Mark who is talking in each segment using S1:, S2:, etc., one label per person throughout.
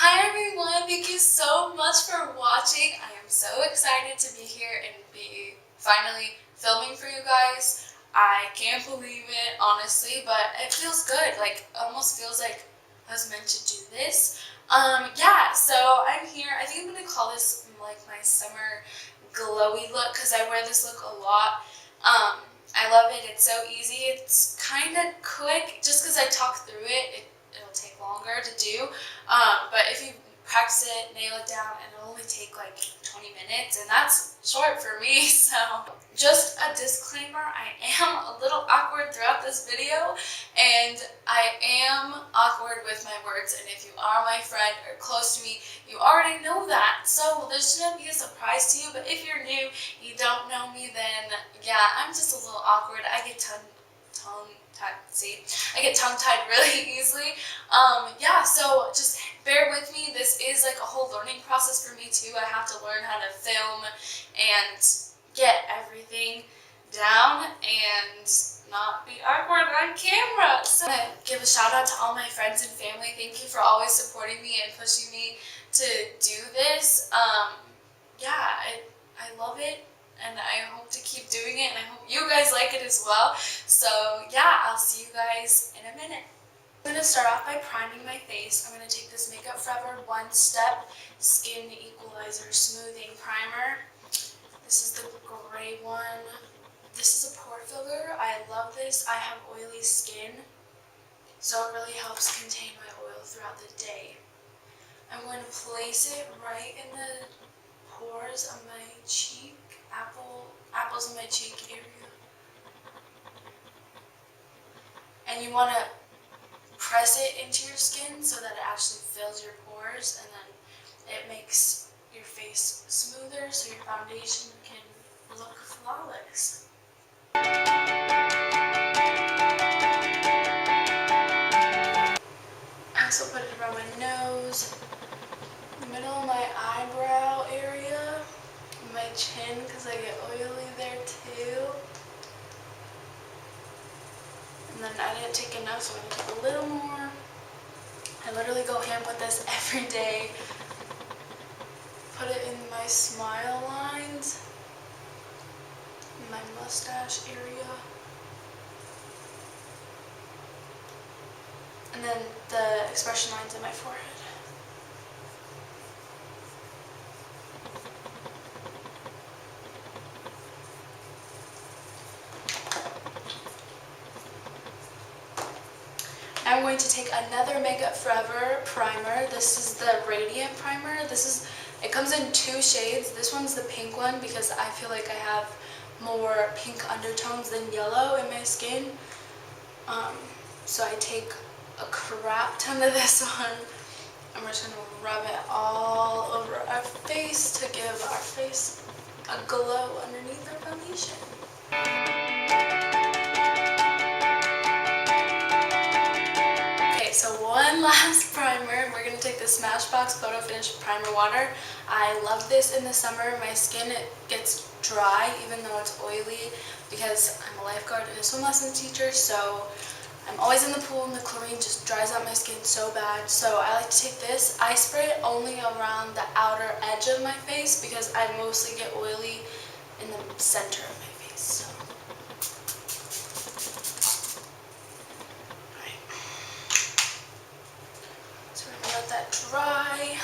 S1: Hi everyone, thank you so much for watching. I am so excited to be here and be finally filming for you guys. I can't believe it, honestly, but it feels good. Like, almost feels like I was meant to do this. Yeah, so I'm here. I think I'm gonna call this like my summer glowy look because I wear this look a lot. I love it. It's so easy. It's kind of quick. Just because I talk through it, it'll take longer to do. But if you practice it, nail it down, and it'll only take like 20 minutes, and that's short for me. So just a disclaimer, I am a little awkward throughout this video, and I am awkward with my words, and if you are my friend or close to me, you already know that. So this shouldn't be a surprise to you, but if you're new, you don't know me, then yeah, I'm just a little awkward. I get tongue-tied really easily. Yeah, so just bear with me. This is like a whole learning process for me too. I have to learn how to film and get everything down and not be awkward on camera. So I want to give a shout out to all my friends and family. Thank you for always supporting me and pushing me to do this. Yeah, I love it. And I hope to keep doing it, and I hope you guys like it as well. So yeah, I'll see you guys in a minute. I'm going to start off by priming my face. I'm going to take this Makeup Forever One Step Skin Equalizer Smoothing Primer. This is the gray one. This is a pore filler. I love this. I have oily skin, so it really helps contain my oil throughout the day. I'm going to place it right in the pores of my cheek. Apples in my cheek area. And you want to press it into your skin so that it actually fills your pores, and then it makes your face smoother so your foundation can look flawless. I also put it around my nose, the middle of my eyebrow area, my chin because I get oily there too. And then I didn't take enough, so I'm going to take a little more. I literally go ham with this every day. Put it in my smile lines, in my mustache area. And then the expression lines in my forehead. I'm going to take another Makeup Forever primer. This is the Radiant Primer. It comes in two shades. This one's the pink one because I feel like I have more pink undertones than yellow in my skin. So I take a crap ton of this one. And we're just going to rub it all over our face to give our face a glow underneath our foundation. So one last primer. We're going to take the Smashbox Photo Finish Primer Water. I love this in the summer. My skin, it gets dry even though it's oily because I'm a lifeguard and a swim lessons teacher, so I'm always in the pool and the chlorine just dries out my skin so bad. So I like to take this. I spray it only around the outer edge of my face because I mostly get oily in the center of my face. So. Let that dry.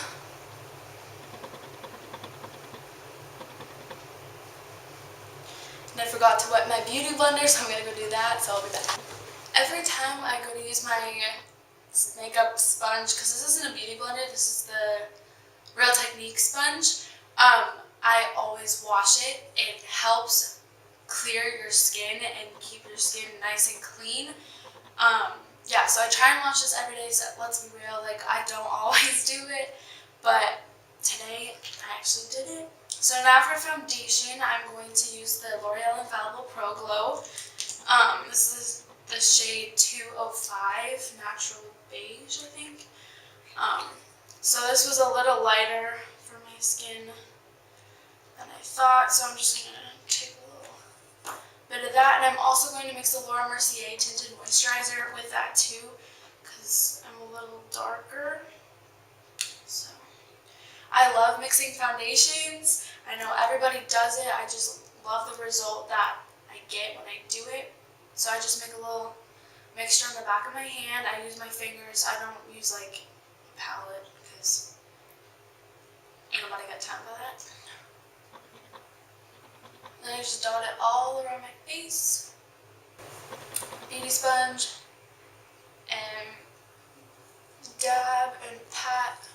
S1: And I forgot to wet my beauty blender, so I'm going to go do that, so I'll be back. Every time I go to use my makeup sponge, because this isn't a beauty blender, this is the Real Technique sponge, I always wash it. It helps clear your skin and keep your skin nice and clean. Yeah, so I try and wash this every day, so let's be real, like, I don't always do it, but today I actually did it. So now for foundation, I'm going to use the Loreal Pro Glow. This is the shade 205, Natural Beige, I think. So this was a little lighter for my skin than I thought, so I'm just going to take a little bit of that, and I'm also going to mix the Mercier Tinted Moisturizer with that too, because I'm a little darker. So mixing foundations. I know everybody does it. I just love the result that I get when I do it. So I just make a little mixture on the back of my hand. I use my fingers. I don't use like a palette because nobody got time for that. Then I just dot it all around my face. Beauty sponge and dab and pat.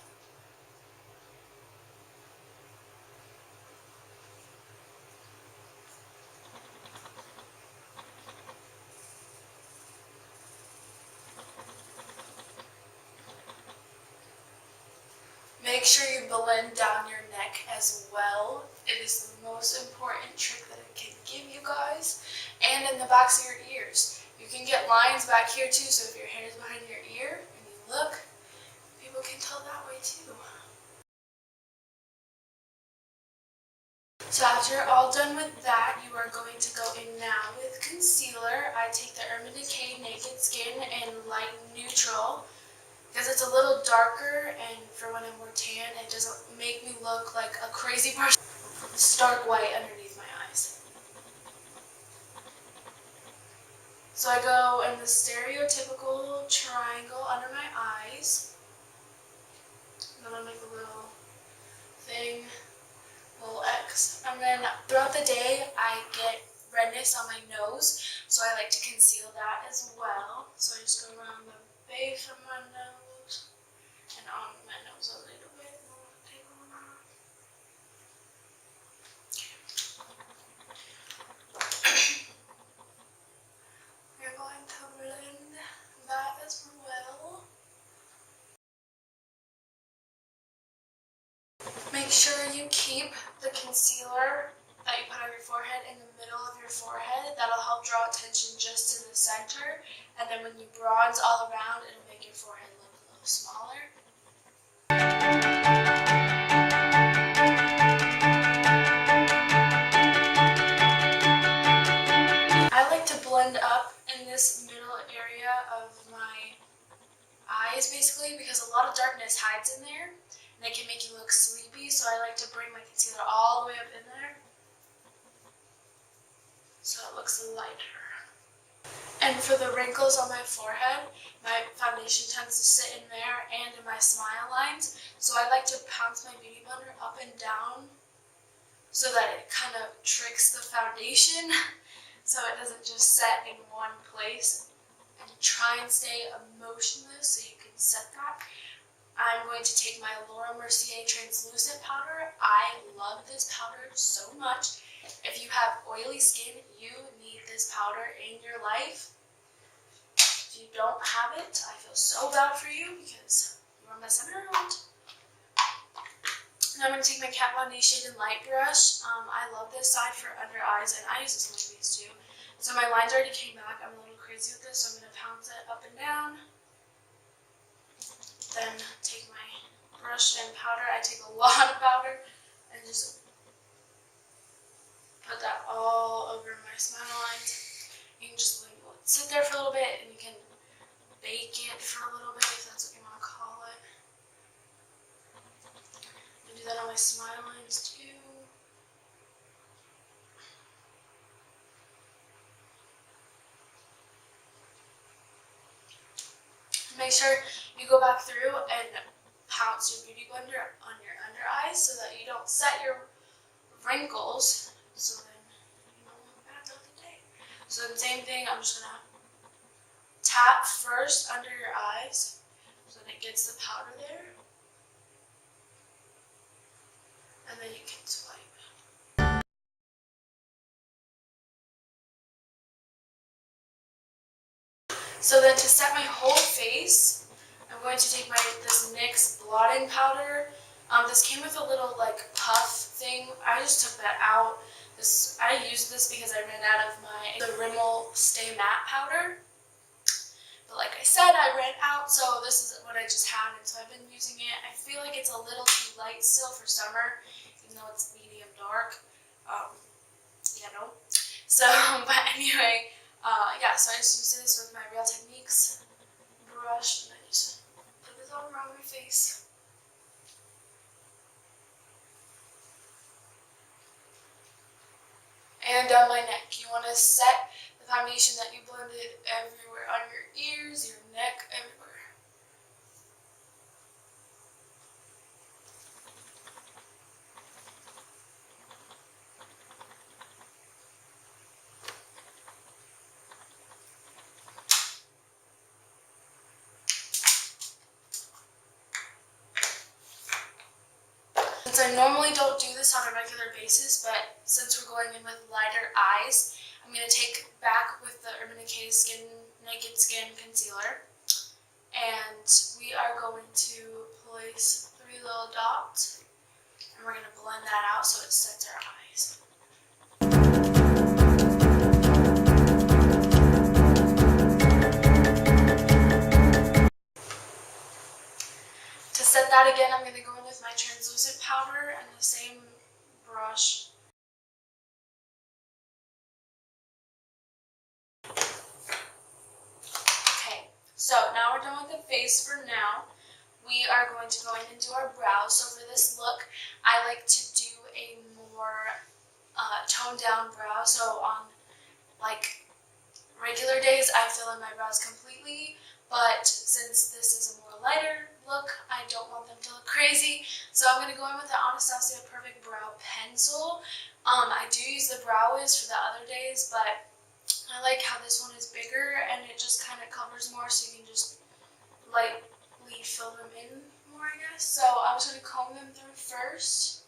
S1: Make sure you blend down your neck as well. It is the most important trick that I can give you guys. And in the backs of your ears. You can get lines back here too, so if your hair is behind your ear and you look, people can tell that way too. So after you're all done with that, you are going to go in now with concealer. I take the Urban Decay Naked Skin in light neutral because it's a little darker, and for when I'm more tan, it doesn't make me look like a crazy person. Stark white underneath my eyes. So I go in the stereotypical triangle under my eyes. And then I make a little thing, little X. And then throughout the day, I get redness on my nose, so I like to conceal that as well. So I just go around the base of my nose and on my nose a little bit. We're going to blend that as well. Make sure you keep the concealer that you put on your forehead in the middle of your forehead. That'll help draw attention just to the center. And then when you bronze all around, it'll make your forehead look a little smaller. I like to blend up in this middle area of my eyes basically because a lot of darkness hides in there and it can make you look sleepy, so I like to bring my concealer all the way up in there so it looks lighter. And for the wrinkles on my forehead, my foundation tends to sit in there and in my smile lines, so I like to pounce my beauty blender up and down so that it kind of tricks the foundation so it doesn't just set in one place. And try and stay motionless so you can set that. I'm going to take my Mercier translucent powder. I love this powder so much. If you have oily skin, you need this powder in your life. If you don't have it, I feel so bad for you because you are messing around. Now I'm going to take my Kat Von D Shade and Light brush. I love this side for under eyes, and I use this on my face too. So my lines already came back. I'm a little crazy with this, so I'm going to pounce it up and down. Then take my brush and powder. I take a lot of powder and just put that all over my smile lines. You can just let it sit there for a little bit, and you can bake it for a little bit if that's what you want to call it. I do that on my smile lines too. Make sure you go back through and pounce your beauty blender on your under eyes so that you don't set your wrinkles, so then you don't look bad throughout the day. So the same thing, I'm just going to tap first under your eyes so that it gets the powder there. And then you can swipe. So then to set my whole face, I'm going to take this NYX blotting powder. This came with a little like puff thing. I just took that out. I used this because I ran out of the Rimmel Stay Matte powder. But like I said, I ran out, so this is what I just had, and so I've been using it. I feel like it's a little too light still for summer, even though it's medium dark. So, but anyway. Yeah, so I just use this with my Real Techniques brush, and I just put this all around my face. and down my neck. You want to set the foundation that you blended everywhere, on your ears, your neck, everywhere. Since I normally don't do this on a regular basis, but since we're going in with lighter eyes, I'm going to take back with the Urban Decay Naked Skin Concealer, and we are going to place 3 little dots, and we're going to blend that out so it sets our eyes. To set that again, I'm going to go in with my translucent powder and the same brush. Okay, so now we're done with the face for now. We are going to go in and do our brows. So for this look, I like to do a more toned down brow. So on like regular days, I fill in my brows completely, but since this is a more lighter look, I don't want them to look crazy. So I'm going to go in with the Anastasia Perfect Brow Pencil. I do use the Brow Wiz for the other days, but I like how this one is bigger and it just kind of covers more, so you can just lightly fill them in more, I guess. So I'm just going to comb them through first.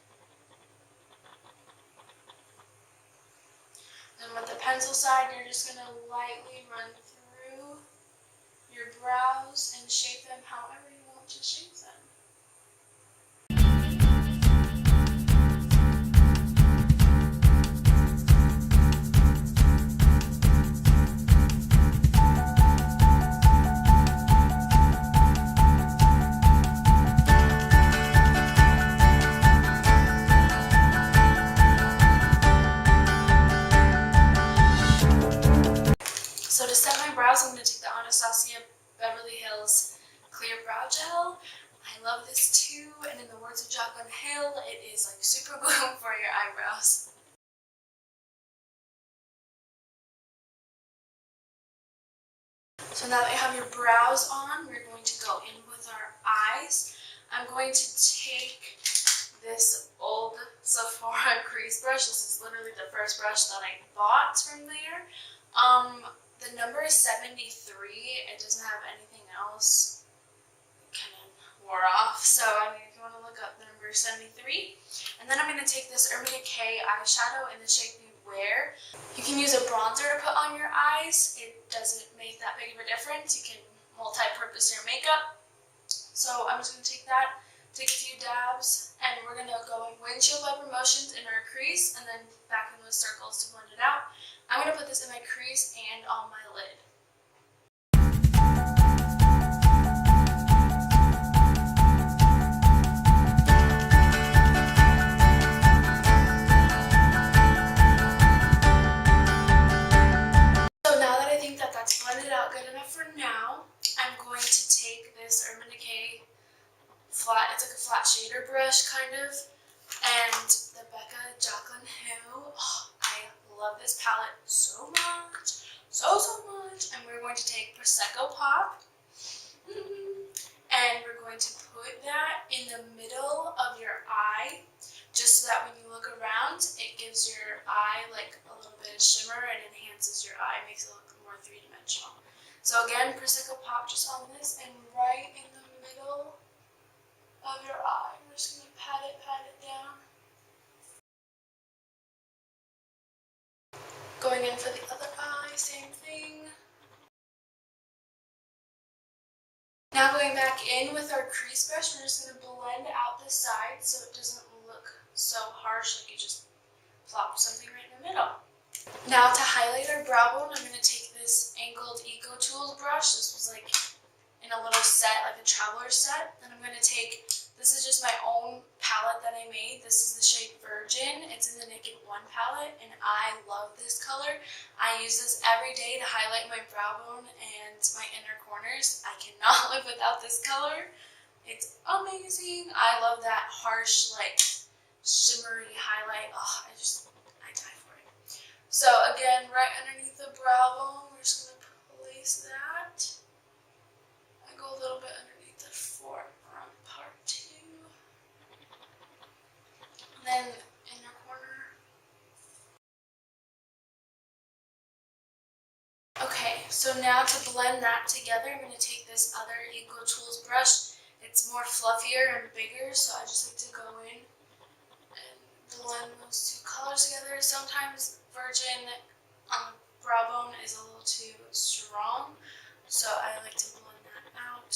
S1: And with the pencil side, you're just going to lightly run through your brows and shape them however you want to shape them. So to set my brows, I'm going to take the Anastasia Beverly Hills Clear Brow Gel. I love this too, and in the words of Jaclyn Hill, it is like super glue for your eyebrows. So now that you have your brows on, we're going to go in with our eyes. I'm going to take this old Sephora crease brush. This is literally the first brush that I bought from there. The number is 73. It doesn't have anything else. It kind of wore off. So I mean, if you want to look up the number 73. And then I'm going to take this Urban Decay eyeshadow in the shade Beware. You can use a bronzer to put on your eyes. It doesn't make that big of a difference. You can multi-purpose your makeup. So I'm just going to take that, take a few dabs, and we're going to go in windshield wiper motions in our crease and then back in with circles to blend it out. I'm going to put this in my crease and on my lid. So now that I think that that's blended out good enough for now, I'm going to take this Urban Decay flat, it's like a flat shader brush kind of, and the Becca Jaclyn Hill. Oh, I love this palette so much, so much. And we're going to take Prosecco Pop, and we're going to put that in the middle of your eye, just so that when you look around, it gives your eye like a little bit of shimmer and enhances your eye, makes it look more three-dimensional. So again, Prosecco Pop just on this and right in the middle of your eye. I'm just going to pat it down. Going in for the other eye, same thing. Now going back in with our crease brush, we're just going to blend out the sides so it doesn't look so harsh, like you just plop something right in the middle. Now to highlight our brow bone, I'm going to take this angled Eco Tools brush. This was like in a little set, like a traveler set. And I'm going to take, this is just my own palette that I made. This is the shade Virgin. It's in the Naked One palette, and I love this color. I use this every day to highlight my brow bone and my inner corners. I cannot live without this color. It's amazing. I love that harsh, like, shimmery highlight. Oh, I die for it. So again, right underneath the brow bone, we're just going to place that. I go a little bit underneath the forearm part too. And then inner corner. Okay, so now to blend that together, I'm going to take this other Eco Tools brush. It's more fluffier and bigger, so I just like to go in and blend those two colors together. Sometimes Virgin on the brow bone is a little too strong, so I like to blend that out.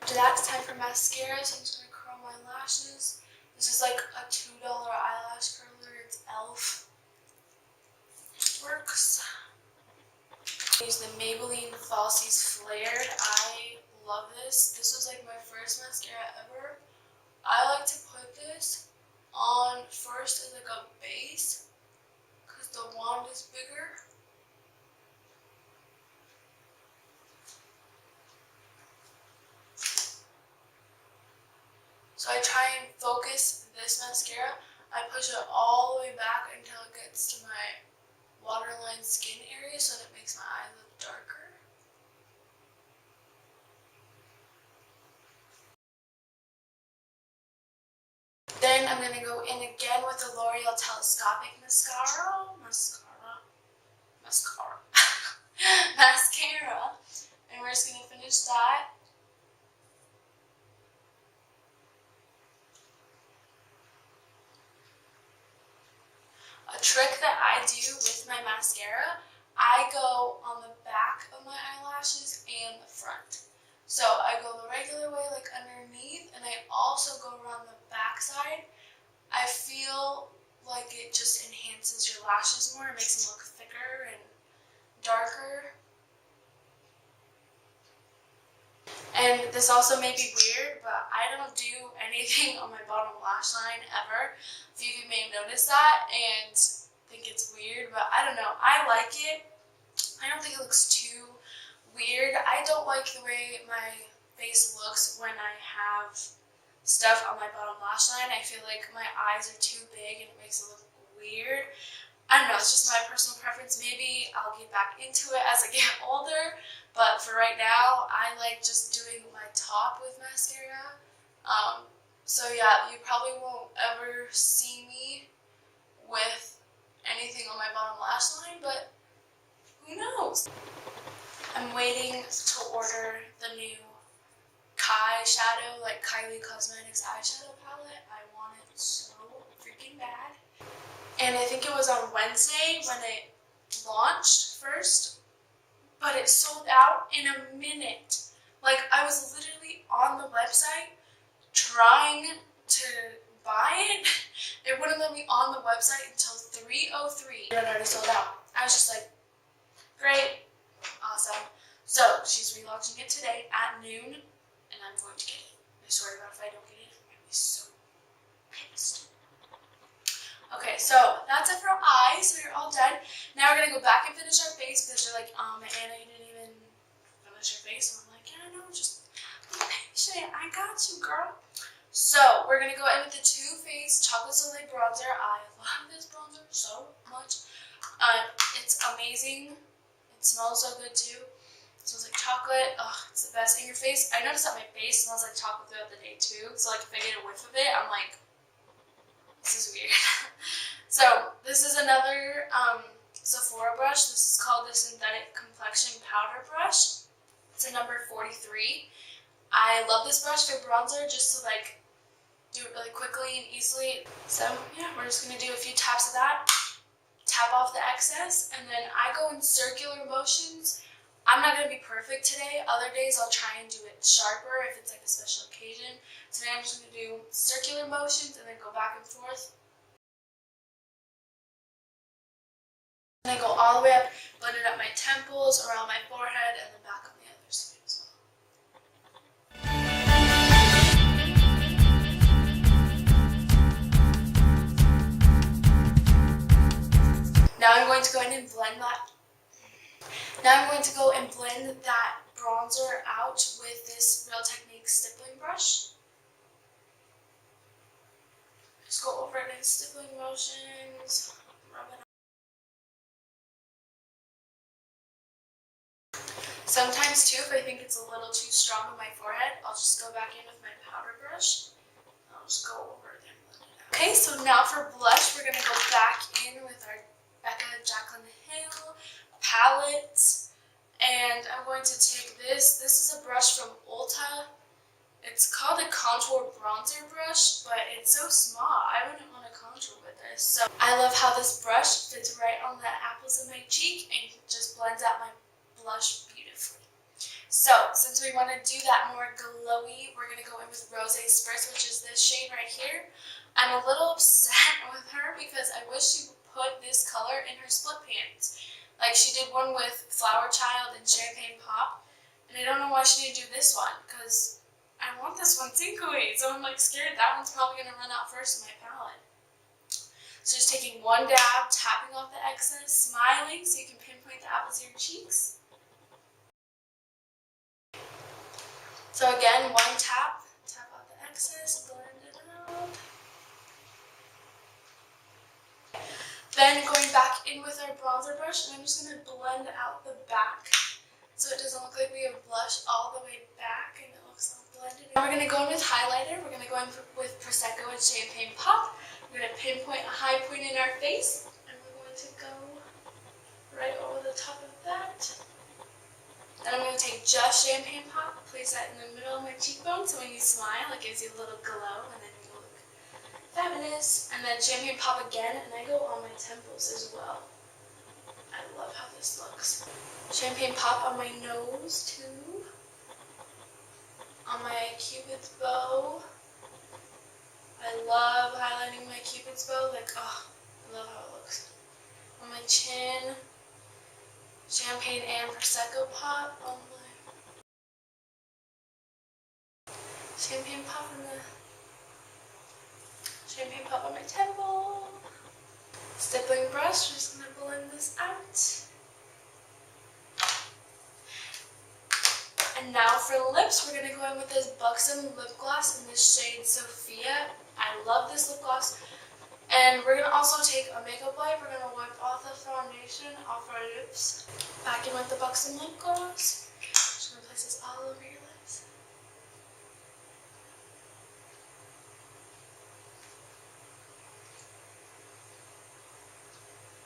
S1: After that, it's time for mascara, so I'm just going to curl my lashes. This is like a $2 eyelash curler. It's e.l.f. Works. I use the Maybelline Falsies Flared. I love this. This was like my first mascara ever. I like to put this on first as like a base because the wand is bigger. So I try and focus this mascara. I push it all the way back until it gets to my waterline skin area so that it makes my eye look darker. Then I'm going to go in again with the L'Oreal Telescopic Mascara. Mascara. And we're just going to finish that. A trick that I do with my mascara, I go on the back of my eyelashes and the front. So I go the regular way, like underneath, and I also go around the back side. I feel like it just enhances your lashes more. It makes them look thicker and darker. And this also may be weird, but I don't do anything on my bottom lash line ever. A few of you may have noticed that and think it's weird, but I don't know. I like it. I don't think it looks too weird. I don't like the way my face looks when I have stuff on my bottom lash line. I feel like my eyes are too big and it makes it look weird. I don't know, it's just my personal preference. Maybe I'll get back into it as I get older, but for right now, I like just doing my top with mascara. So yeah, you probably won't ever see me with anything on my bottom lash line, but who knows? I'm waiting to order the new Eyeshadow, like Kylie Cosmetics eyeshadow palette. I want it so freaking bad. And I think it was on Wednesday when it launched first, but it sold out in a minute. Like, I was literally on the website trying to buy it. It wouldn't let me on the website until 3:03. It had already sold out. I was just like, great, awesome. So she's relaunching it today at noon, and I'm going to get it. I swear to God, if I don't get it, I'm going to be so pissed. Okay, so that's it for eyes, so you're all done. Now we're going to go back and finish our face because you're like, Anna, you didn't even finish your face. And I'm like, yeah, no, just be patient. I got you, girl. So we're going to go in with the Too Faced Chocolate Soleil bronzer. I love this bronzer so much. It's amazing. It smells so good too. It smells like chocolate. Oh, it's the best. And your face, I noticed that my face smells like chocolate throughout the day too. So like if I get a whiff of it, I'm like, this is weird. So this is another Sephora brush. This is called the Synthetic Complexion Powder Brush. It's a number 43. I love this brush for bronzer just to like do it really quickly and easily. So yeah, we're just going to do a few taps of that. Tap off the excess, and then I go in circular motions. I'm not going to be perfect today. Other days I'll try and do it sharper if it's like a special occasion. Today I'm just going to do circular motions and then go back and forth. And I go all the way up, blend it up my temples, around my forehead, and then back on the other side as well. Now I'm going to go in and blend that. Now I'm going to go and blend that bronzer out with this Real Techniques stippling brush. Just go over it in stippling motions. Rub it Sometimes too, if I think it's a little too strong on my forehead, I'll just go back in with my powder brush. I'll just go over it and blend it out. Okay, so now for blush, we're going to go back in with our Becca Jaclyn Hill palette. And I'm going to take this. This is a brush from Ulta. It's called a contour bronzer brush, but it's so small. I wouldn't want to contour with this. So I love how this brush fits right on the apples of my cheek and just blends out my blush beautifully. So since we want to do that more glowy, we're going to go in with Rose Spritz, which is this shade right here. I'm a little upset with her because I wish she would put this color in her split pans. Like she did one with Flower Child and Champagne Pop, and I don't know why she didn't do this one because I want this one tinkery, so I'm like scared that one's probably going to run out first in my palette. So just taking one dab, tapping off the excess, smiling so you can pinpoint the apples of your cheeks. So again, one tap, tap off the excess, blend it out. Then going back in with our bronzer brush, and I'm just going to blend out the back so it doesn't look like we have blush all the way back and it looks all blended. Now we're going to go in with highlighter. We're going to go in with Prosecco and Champagne Pop. We're going to pinpoint a high point in our face, and we're going to go right over the top of that. Then I'm going to take just Champagne Pop, place that in the middle of my cheekbone so when you smile it gives you a little glow and then you look fabulous. And then Champagne Pop again, and I go on my temples as well. I love how this looks. Champagne Pop on my nose too. On my Cupid's bow. I love highlighting my Cupid's bow. Like, oh, I love how it looks. On my chin. Champagne and Prosecco Pop on my Champagne Pop on the Champagne Pop on my temple. Stippling brush, just gonna blend this out. And now for lips, we're gonna go in with this Buxom lip gloss in this shade Sophia. I love this lip gloss. And we're gonna also take a makeup wipe. We're gonna wipe off the foundation off our lips. Back in with the Buxom lip gloss. Just gonna place this all over your lips.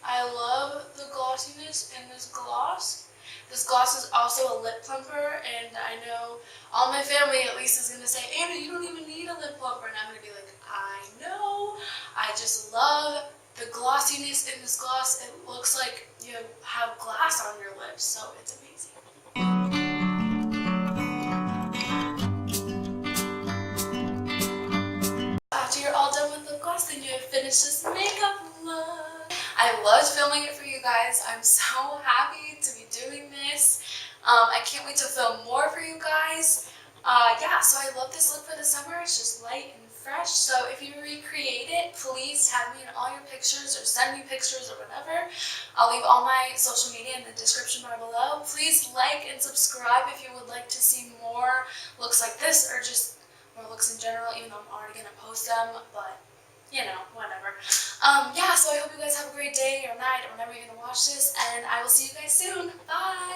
S1: I love the glossiness in this gloss. This gloss is also a lip plumper, and I know all my family at least is going to say, Anna, you don't even need a lip plumper. And I'm going to be like, I know. I just love the glossiness in this gloss. It looks like you have glass on your lips, so it's amazing. After you're all done with lip gloss, then you have finished this makeup look. I loved filming it for you guys. I'm so happy to be doing this. I can't wait to film more for you guys. Yeah, so I love this look for the summer. It's just light and fresh. So if you recreate it, please tag me in all your pictures or send me pictures or whatever. I'll leave all my social media in the description bar below. Please like and subscribe if you would like to see more looks like this or just more looks in general, even though I'm already going to post them, but you know, whatever. Yeah, so I hope you guys have a great day or night or whenever you're going to watch this, and I will see you guys soon. Bye!